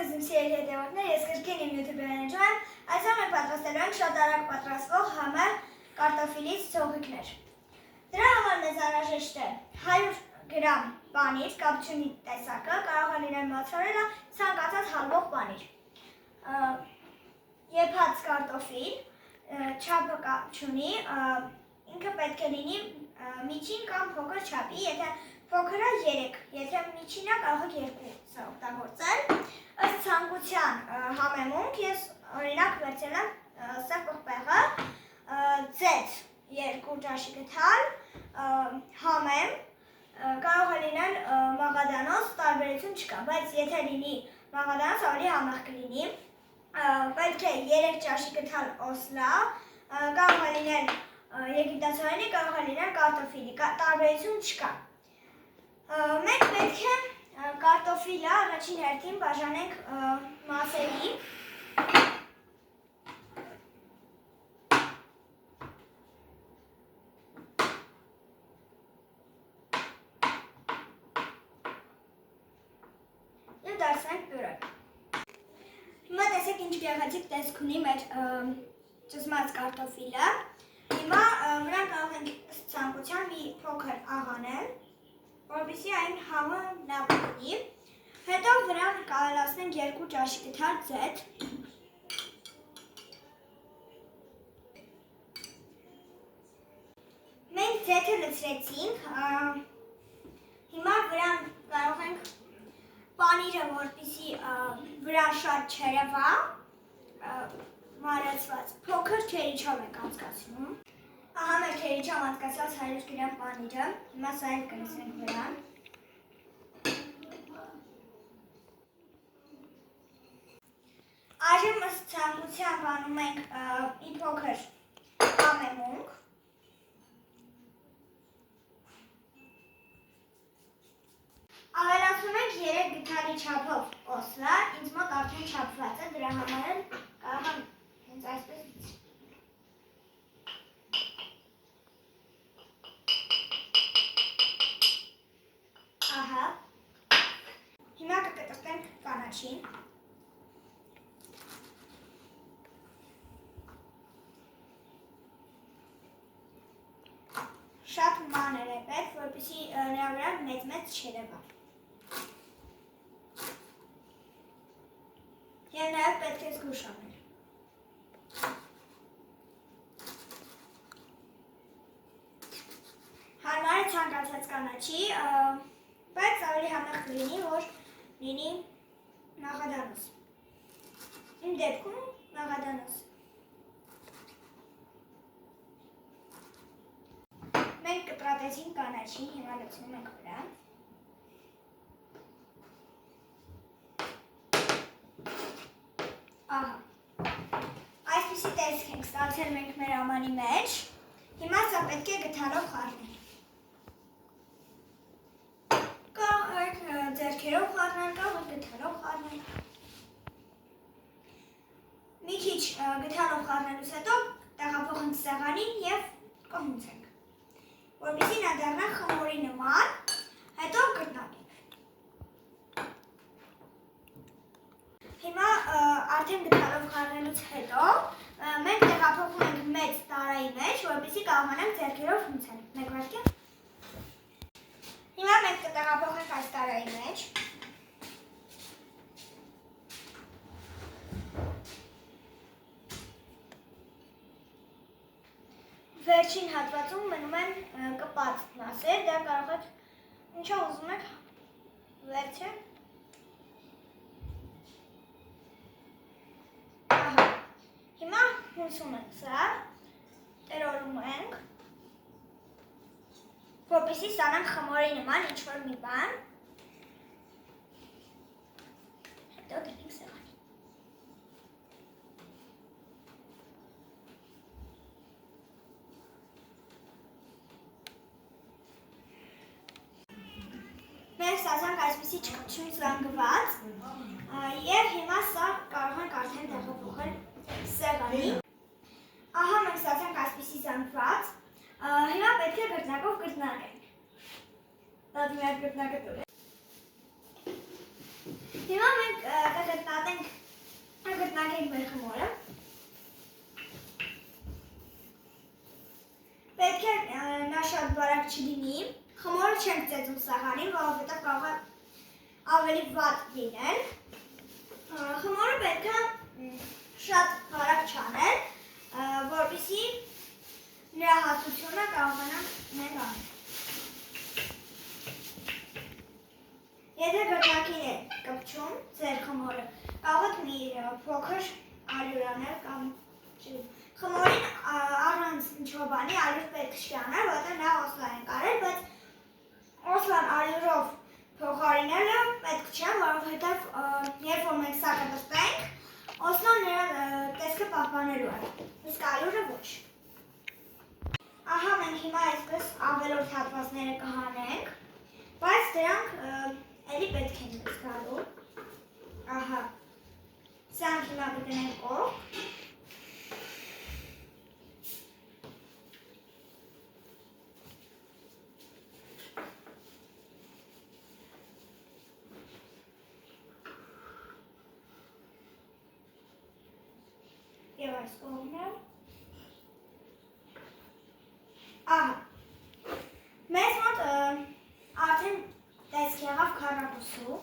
ձեզ իմ սիրելի հետևորդներ, ես կրկին իմ YouTube-ին եմ, այսօր մենք պատրաստելու ենք շատ արագ պատրաստվող համեղ կարտոֆիլից ցողիկներ։ Դրա համար մեզ անհրաժեշտ է 100 գրամ պանիր, կապչունի տեսակը, կարող է լինել մոցարելա, ցանկացած հալվող պանիր։ Եփած կարտոֆիլ, չափը կապչունի, ինքը պետք է լինի միջին կամ փոքր չափի, եթե փոքրը 3, եթե միջինը կարող եք 2 օգտագործել։ Ըստ ցանկության համեմունք ես օրինակ վերցրել եմ սև պղպեղը, ձետ 2 ճաշի գթալ, համեմ, կարող է լինել մաղադանոց, տարբերություն չկա, բայց եթե լինի մաղադանոց, ավելի համեղ կլինի, պետք է 3 ճաշի գթալ օսլա, կարող է լինել եգիպտացորենի, կարող է լինել կարտոֆիլի, տարբերություն չկա։ Մենք պետք է կարտոֆիլը առաջին հերթին բաժանենք մասերի։ Եվ դարձնենք պյուրե։ Հիմա տեսեք ինչ գեղեցիկ տեսք ունի մեր ճզմած կարտոֆիլը։ Հիմա վրան կարող ենք ցանկության մի փոքր աղանել, որպեսզի այն համը լավ լինի։ Հետո վրան կալացնենք 2 ճաշի գթալ ձետ։ Մենք ձեթը լցրեցինք, հիմա վրան կարող ենք պանիրը, որպեսզի վրան շատ չերևա, մարացված, փոքր քերիչով ենք անցկացնում։ Ահա մեր քերիչով անցկացված 100 գրամ պանիրը, հիմա սա էլ կլցնենք վրան։ Այժմ ըստ ցանկության բանում ենք մի փոքր համեմունք։ Ավելացնում ենք 3 գթալի չափով օսլա, ինձ մոտ արդեն չափված է, դրա համար էլ կարող եմ հենց այսպես լցնել։ Ահա, հիմա կկտրատենք կանաչին։ Շատ մանր է պետք, որպեսզի նրա վրա մեծ չերևա։ Եվ նաև պետք է զգուշ անել։ Հարմար է ցանկացած կանաչի, բայց ավելի համեղ կլինի, որ լինի մաղադանոց։ Իմ դեպքում մաղադանոց։ Մենք կտրատեցինք կանաչին, հիմա լցնում ենք վրան։ Ահա, այսպիսի տեսք ենք ստացել մենք մեր ամանի մեջ, հիմա սա պետք է գթալով խառնել։ Ձեռքերով խառնել, կարող եք գթալով խառնել։ Մի քիչ գթալով խառնելուց հետո տեղափոխենք սեղանին և կհունցենք, որպեսզի նա դառնա խմորի նման, հետո կրտնագենք։ Հիմա արդեն գթալով խառնելուց հետո մենք տեղափոխում ենք մեծ տարայի մեջ, որպեսզի կարողանանք ձեռքերով հունցել։ Մեկ վայրկյան։ Հիմա մենք կտեղափոխենք այս տարայի մեջ։ Վերջին հատվածում մնում են կպած մասեր, դա կարող եք ինչով ուզում եք վերցրել։ Ահա, հիմա հունցում ենք սա, տրորում ենք, որպեսզի ստանանք խմորի նման ինչ-որ մի բան, հետո դնենք սեղանին։ Մենք ստացանք այսպիսի չկչուն զանգված և հիմա սա կարող ենք արդեն տեղափոխել սեղանի։ Ահա մենք ստացանք այսպիսի զանգված, հիմա պետք է գրտնակով գրտնագենք։ Դատում է գրտնակը տուր է։ Հիմա մենք կգտնենք մեր խմորը։ Պետք է նա շատ բարակ չլինի, խմորը չենք ծեծում սահանին, որովհետև կարող է ավելի վատ լինել։ Խմորը պետք է շատ բարակ չանել, որպեսզի նրա հատությունը կարողանանք մենք անել։ Եթե գռնակին է կպչում ձեր խմորը, կարող եք մի փոքր ալյուր անել կամ խմորին առանց ինչ-որ բանի ալյուր պետք չի անել, որովհետև նա օսլան ենք արել, բայց օսլան ալյուրով փոխարինելը պետք չէ, որովհետև երբ որ մենք սա կպստենք, օսլան նրա տեսքը պահպանելու է, իսկ ալյուրը ոչ։ Ահա մենք հիմա այսպես ավելորդ հատվածները կհանենք, բայց դրանք էլի պետք են մեզ գալու։ Ահա, սրանք հիմա կդնենք կողք։ Եվ այս կողմը։ Ահա, մեզ մոտ արդեն տեսք եղավ քառակուսու,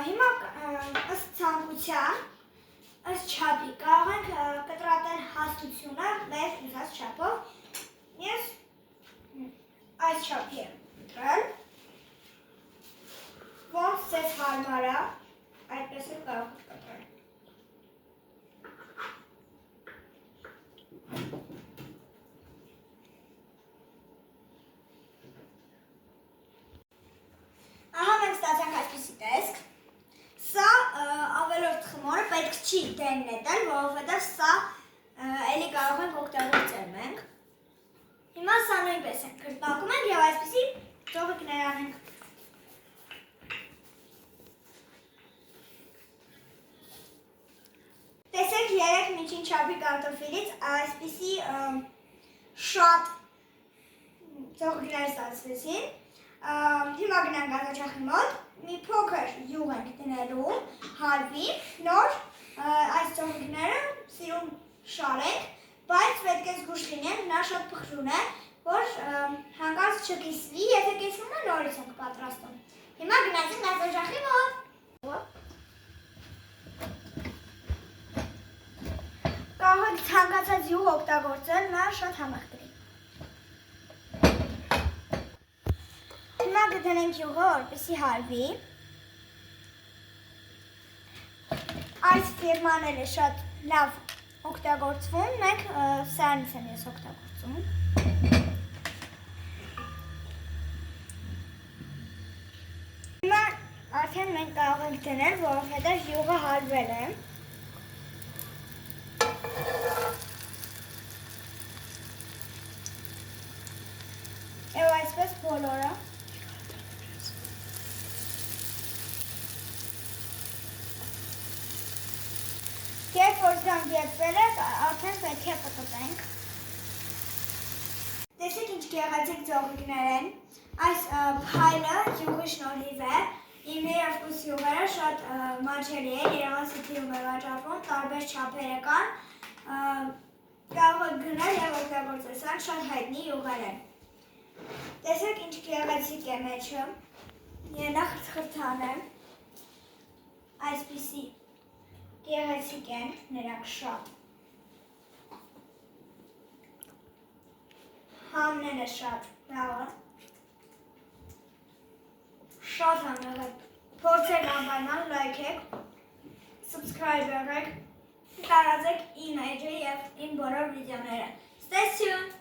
հիմա ըստ ցանկության, ըստ չափի կարող ենք կտրատել հաստությունը մեր ուզած չափով։ Ես այս չափի եմ կտրել, ոնց ձեզ հարմար է, այդպես էլ կարող եք կտրել։ Ահա մենք ստացանք այսպիսի տեսք։ Սա ավելորդ խմորը պետք չի դեն նետել, որովհետև սա էլի կարող ենք օգտագործել մենք։ Հիմա սա նույնպես ենք կրտակում ենք և այսպիսի ծովիկներ անենք։ Տեսեք 3 միջին չափի կարտոֆիլից այսպիսի շատ ծովիկներ ստացվեցին։ Հիմա գնանք գազաչախի մոտ, մի փոքր յուղ ենք դնելու, հալվի, նոր այս ծովիկները սիրուն շարենք, բայց պետք է զգուշ լինենք, նա շատ փխրուն է, որ հանկարծ չկիսվի, եթե կիսվում է նորից ենք պատրաստում։ Հիմա գնացինք գազաչախի մոտ։ Կարող եք ցանկացած յուղ օգտագործել, նա շատ համեղ կլինի։ Հիմա կդնենք յուղը, որպեսզի հալվի։ Այս ֆիրմաները շատ լավ օգտագործվում, մենք սրանից եմ ես օգտագործում։ Հիմա արդեն մենք կարող ենք դնել, որովհետև յուղը հալվել է։ Եվ այսպես բոլորը։ Երբ որ դրանք եփվել է, արդեն պետք է պտտենք։ Տեսեք ինչ գեղեցիկ ծովիկներ են։ Այս փայլը յուղի շնորհիվ է։ Իմ երկուս յուղերը շատ մատչելի են, Երևան City-ում է վաճառվում, տարբեր չափերը կան։ Կարող եք գնել և օգտագործել, սրանք շատ հայտնի յուղեր են։ Տեսեք ինչ գեղեցիկ է մեջը, նախ խրթանը, այսպիսի գեղեցիկ են նրանք շատ, համնելը շատ լավը, շատ համեղ է, փորձեք անպայման, լայքեք, subscribe եղեք, տարածեք իմ էջը և իմ բոլոր վիդեոները, stay tuned!